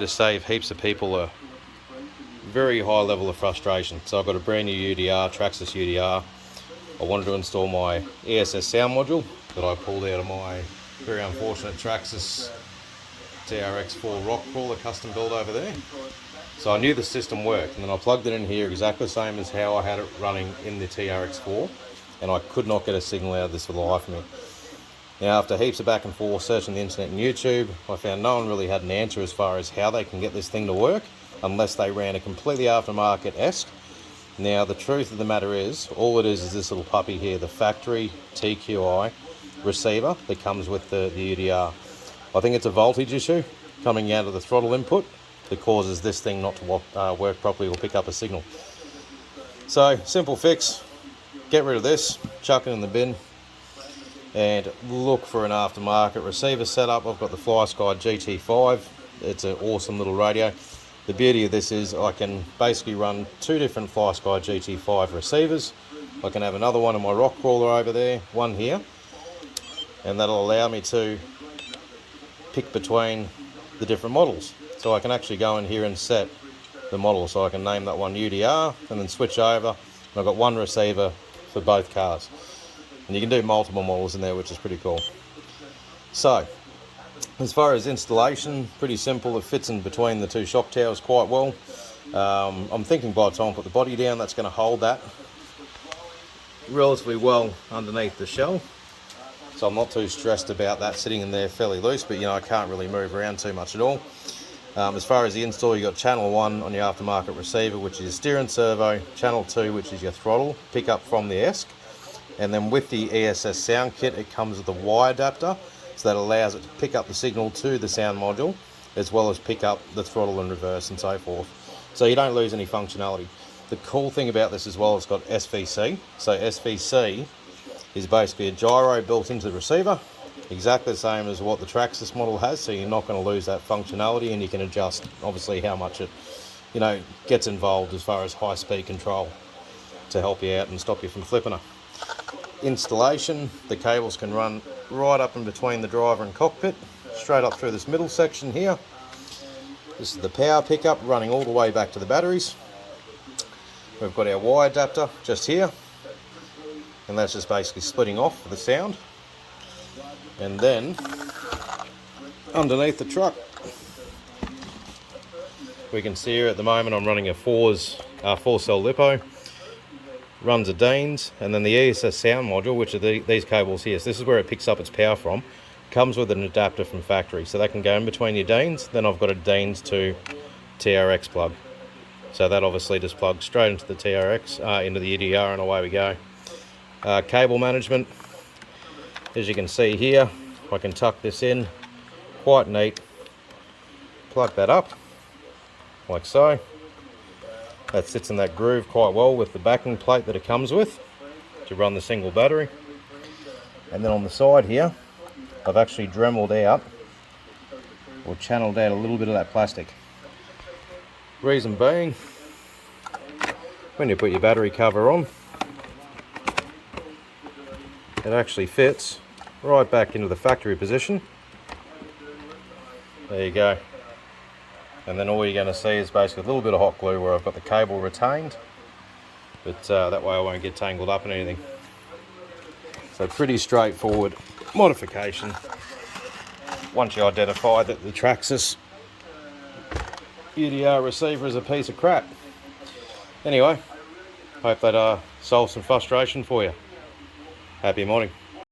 to save heaps of people a very high level of frustration. So I've got a brand new UDR, Traxxas UDR. I wanted to install my ESS sound module that I pulled out of my very unfortunate Traxxas TRX4 rock crawler custom build over there. So I knew the system worked, and then I plugged it in here exactly the same as how I had it running in the TRX4, and I could not get a signal out of this for the life of me. Now, after heaps of back and forth searching the internet and YouTube, I found no one really had an answer as far as how they can get this thing to work unless they ran a completely aftermarket-esque. Now, the truth of the matter is, all it is this little puppy here, the factory TQI receiver that comes with the UDR. I think it's a voltage issue coming out of the throttle input that causes this thing not to work properly or pick up a signal. So, simple fix, get rid of this, chuck it in the bin, and look for an aftermarket receiver setup. I've got the FlySky GT5, it's an awesome little radio. The beauty of this is I can basically run two different FlySky GT5 receivers. I can have another one in my rock crawler over there, one here, and that'll allow me to pick between the different models. So I can actually go in here and set the model, so I can name that one UDR and then switch over, and I've got one receiver for both cars. And you can do multiple models in there, which is pretty cool. So, as far as installation, pretty simple. It fits in between the two shock towers quite well. I'm thinking by the time I put the body down, that's going to hold that relatively well underneath the shell. So I'm not too stressed about that sitting in there fairly loose, but I can't really move around too much at all. As far as the install, you've got channel 1 on your aftermarket receiver, which is steering servo, channel 2, which is your throttle, pick up from the ESC, and then with the ESS sound kit, it comes with a Y adapter, so that allows it to pick up the signal to the sound module, as well as pick up the throttle and reverse and so forth. So you don't lose any functionality. The cool thing about this as well, it's got SVC. So SVC is basically a gyro built into the receiver, exactly the same as what the Traxxas model has, so you're not going to lose that functionality, and you can adjust obviously how much it gets involved as far as high speed control to help you out and stop you from flipping her. Installation, the cables can run right up in between the driver and cockpit, straight up through this middle section here. This is the power pickup running all the way back to the batteries. We've got our Y adapter just here, and that's just basically splitting off for the sound. And then underneath the truck, we can see here at the moment I'm running a 4-cell LiPo, runs a Deans, and then the ESS sound module, which are these cables here. So this is where it picks up its power from. Comes with an adapter from factory, so that can go in between your Deans. Then I've got a Deans to TRX plug, so that obviously just plugs straight into the TRX, into the UDR, and away we go. Cable management, as you can see here, I can tuck this in, quite neat, plug that up, like so. That sits in that groove quite well with the backing plate that it comes with to run the single battery. And then on the side here, I've actually dremeled out, or channeled out a little bit of that plastic. Reason being, when you put your battery cover on, it actually fits right back into the factory position. There you go. And then all you're going to see is basically a little bit of hot glue where I've got the cable retained, but that way I won't get tangled up in anything. So pretty straightforward modification once you identify that the Traxxas UDR receiver is a piece of crap. Anyway, hope that solves some frustration for you. Happy morning.